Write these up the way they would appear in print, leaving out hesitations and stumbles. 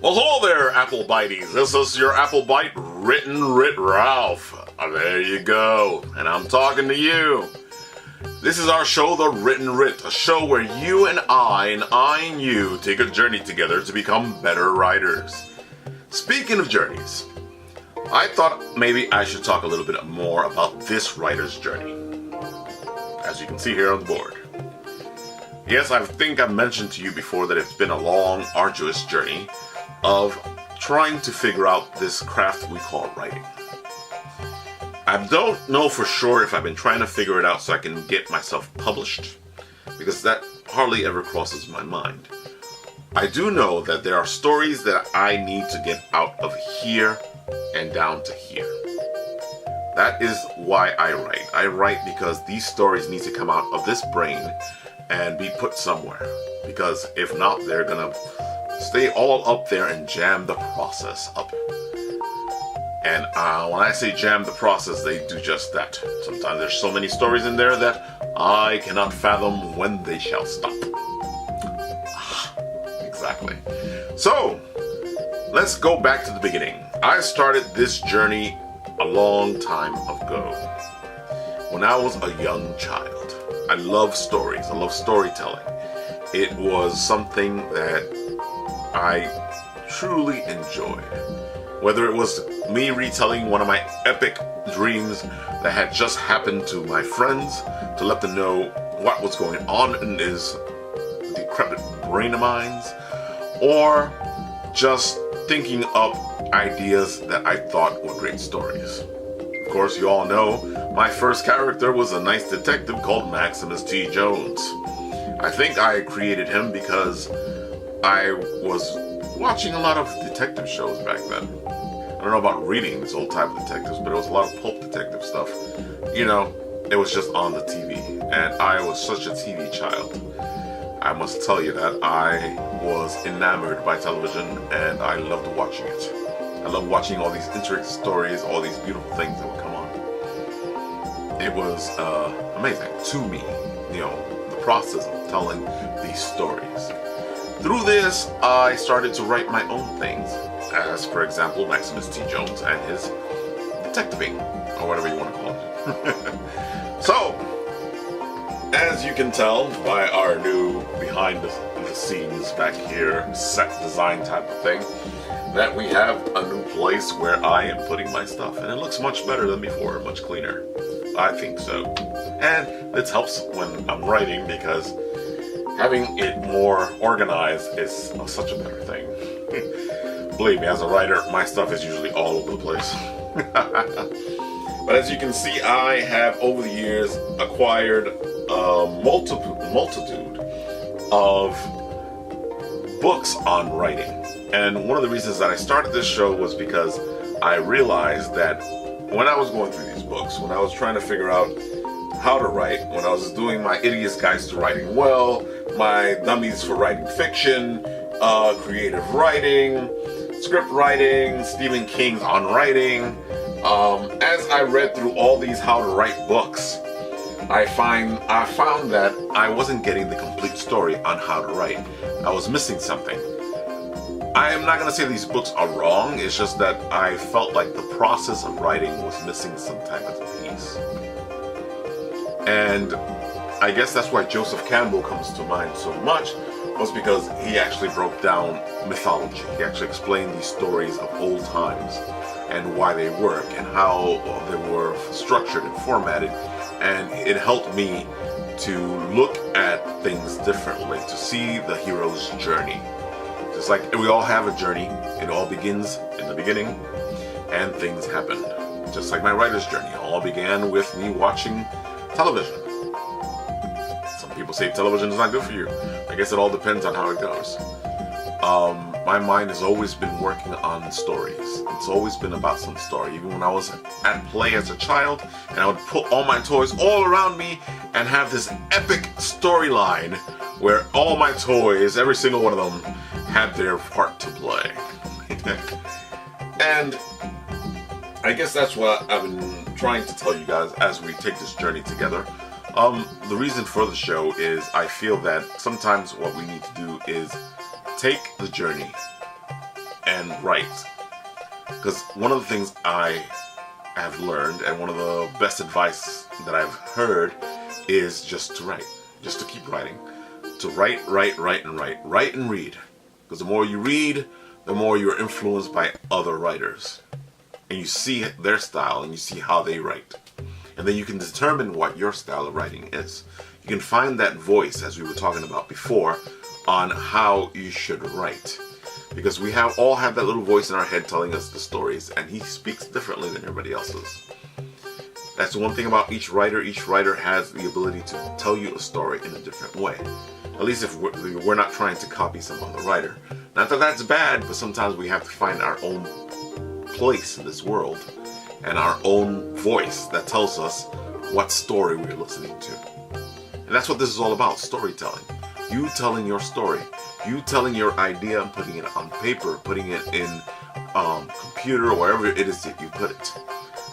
Well, hello there, AppleBites. This is your AppleBite Written Writ Ralph. There you go. And I'm talking to you. This is our show, The Written Writ, a show where you and I and you take a journey together to become better writers. Speaking of journeys, I thought maybe I should talk a little bit more about this writer's journey. As you can see here on the board. Yes, I think I've mentioned to you before that it's been a long, arduous journey of trying to figure out this craft we call writing. I don't know for sure if I've been trying to figure it out so I can get myself published, because that hardly ever crosses my mind. I do know that there are stories that I need to get out of here and down to here. That is why I write. I write because these stories need to come out of this brain and be put somewhere, because if not, they're gonna stay all up there and jam the process up. And when I say jam the process, they do just that. Sometimes there's so many stories in there that I cannot fathom when they shall stop. Exactly. So, let's go back to the beginning. I started this journey a long time ago, when I was a young child. I love stories. I love storytelling. It was something that I truly enjoyed. Whether it was me retelling one of my epic dreams that had just happened to my friends to let them know what was going on in this decrepit brain of mine, or just thinking up ideas that I thought were great stories. Of course, you all know my first character was a nice detective called Maximus T. Jones. I think I created him because I was watching a lot of detective shows back then. I don't know about reading this old type of detectives, but it was a lot of pulp detective stuff. You know, it was just on the TV, and I was such a TV child. I must tell you that I was enamored by television, and I loved watching it. I loved watching all these intricate stories, all these beautiful things that would come on. It was amazing to me, you know, the process of telling these stories. Through this, I started to write my own things, as for example, Maximus T. Jones and his detectiving, or whatever you want to call it. So, as you can tell by our new behind the scenes back here, set design type of thing, that we have a new place where I am putting my stuff, and it looks much better than before, much cleaner. I think so. And this helps when I'm writing, because having it more organized is such a better thing. Believe me, as a writer, my stuff is usually all over the place. But as you can see, I have over the years acquired a multitude of books on writing. And one of the reasons that I started this show was because I realized that when I was going through these books, when I was trying to figure out how to write, when I was doing my Idiot's Guides to Writing Well, my Dummies for Writing Fiction, creative writing, script writing, Stephen King's On Writing, as I read through all these how to write books, I found that I wasn't getting the complete story on how to write. I was missing something. I am not going to say these books are wrong, it's just that I felt like the process of writing was missing some type of piece. And I guess that's why Joseph Campbell comes to mind so much, was because he actually broke down mythology. He actually explained these stories of old times and why they work and how they were structured and formatted. And it helped me to look at things differently, to see the hero's journey. Just like we all have a journey, it all begins in the beginning and things happen. Just like my writer's journey, it all began with me watching television. Some people say television is not good for you. I guess it all depends on how it goes. My mind has always been working on stories. It's always been about some story. Even when I was at play as a child, and I would put all my toys all around me and have this epic storyline where all my toys, every single one of them, had their part to play. And I guess that's what I've been trying to tell you guys as we take this journey together. The reason for the show is I feel that sometimes what we need to do is take the journey and write. Because one of the things I have learned, and one of the best advice that I've heard, is just to write. Just to keep writing. To write, write and read. Because the more you read, the more you're influenced by other writers. And you see their style and you see how they write. And then you can determine what your style of writing is. You can find that voice, as we were talking about before, on how you should write. Because we all have that little voice in our head telling us the stories, and he speaks differently than everybody else's. That's one thing about each writer. Each writer has the ability to tell you a story in a different way. At least if we're not trying to copy some other writer. Not that that's bad, but sometimes we have to find our own place in this world and our own voice that tells us what story we're listening to. And that's what this is all about, storytelling. You telling your story. You telling your idea and putting it on paper, putting it in computer, or wherever it is that you put it.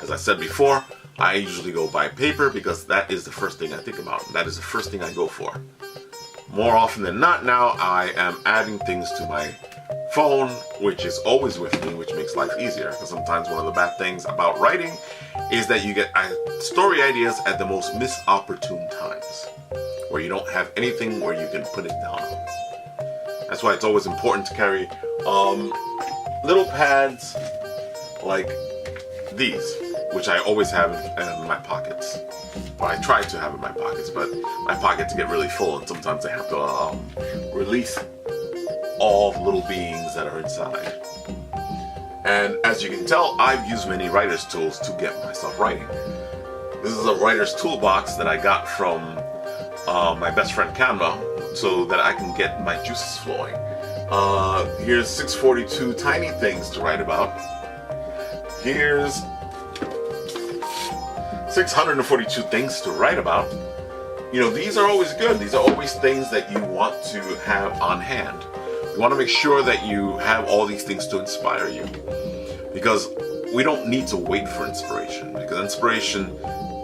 As I said before, I usually go by paper because that is the first thing I think about. That is the first thing I go for. More often than not now, I am adding things to my phone, which is always with me, which makes life easier. Because sometimes one of the bad things about writing is that you get story ideas at the most misopportune times, where you don't have anything where you can put it down on. That's why it's always important to carry little pads like these, which I always have in my pockets. Well, I try to have in my pockets, but my pockets get really full, and sometimes I have to release all the little beings that are inside. And as you can tell, I've used many writer's tools to get myself writing. This is a writer's toolbox that I got from my best friend Canva, so that I can get my juices flowing. Here's 642 tiny things to write about. Here's 642 things to write about. You know, these are always good. These are always things that you want to have on hand. You want to make sure that you have all these things to inspire you. Because we don't need to wait for inspiration. Because inspiration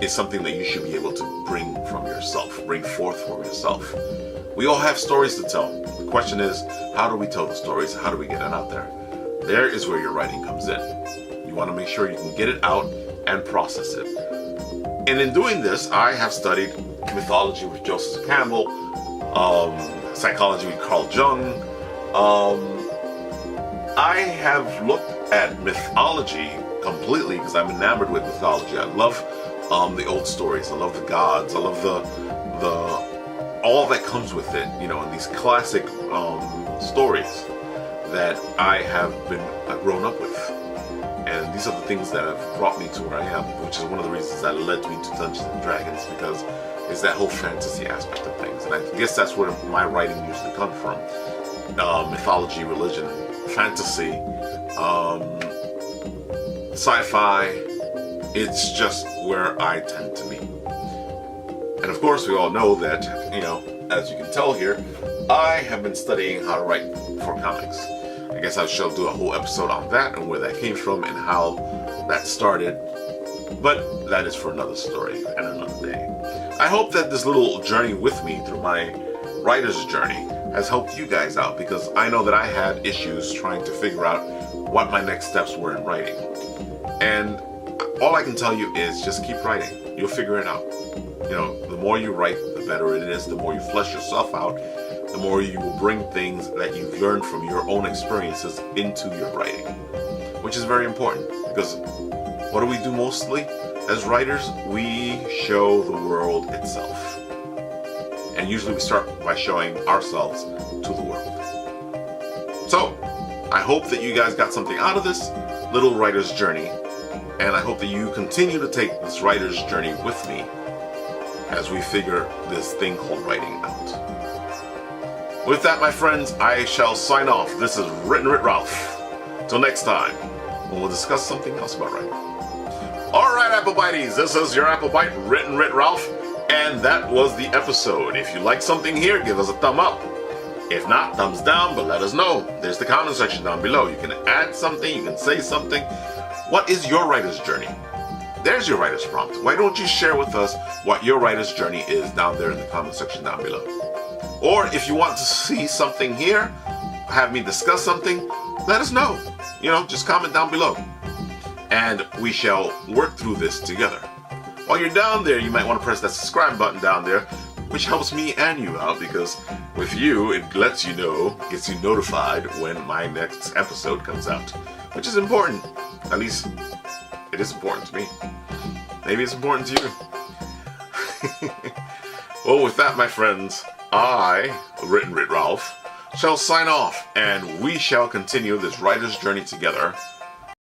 is something that you should be able to bring from yourself, bring forth from yourself. We all have stories to tell. The question is, how do we tell the stories? How do we get it out there? There is where your writing comes in. You want to make sure you can get it out and process it. And in doing this, I have studied mythology with Joseph Campbell, psychology with Carl Jung. I have looked at mythology completely because I'm enamored with mythology. I love the old stories. I love the gods. I love the all that comes with it, you know, and these classic stories that I have been grown up with. And these are the things that have brought me to where I am, which is one of the reasons that led me to Dungeons and Dragons, because it's that whole fantasy aspect of things. And I guess that's where my writing usually comes from. Mythology, religion, fantasy, sci-fi. It's just where I tend to be. And of course, we all know that, you know, as you can tell here, I have been studying how to write for comics. I guess I shall do a whole episode on that and where that came from and how that started. But that is for another story and another day. I hope that this little journey with me through my writer's journey has helped you guys out, because I know that I had issues trying to figure out what my next steps were in writing. And all I can tell you is just keep writing. You'll figure it out. You know, the more you write, the better it is. The more you flesh yourself out, the more you will bring things that you've learned from your own experiences into your writing, which is very important, because what do we do mostly as writers? We show the world itself. And usually we start by showing ourselves to the world. So, I hope that you guys got something out of this little writer's journey, and I hope that you continue to take this writer's journey with me as we figure this thing called writing out. With that, my friends, I shall sign off. This is Written Writ Ralph. Till next time, when we'll discuss something else about writing. Alright, AppleBites, this is your AppleBite Written Writ Ralph, and that was the episode. If you like something here, give us a thumb up. If not, thumbs down, but let us know. There's the comment section down below. You can add something, you can say something. What is your writer's journey? There's your writer's prompt. Why don't you share with us what your writer's journey is down there in the comment section down below? Or if you want to see something here, have me discuss something, let us know. Just comment down below. And we shall work through this together. While you're down there, you might want to press that subscribe button down there, which helps me and you out, because with you, it lets you know, gets you notified when my next episode comes out, which is important. At least, it is important to me. Maybe it's important to you. Well, with that, my friends, I, Written Writ Ralph, shall sign off, and we shall continue this writer's journey together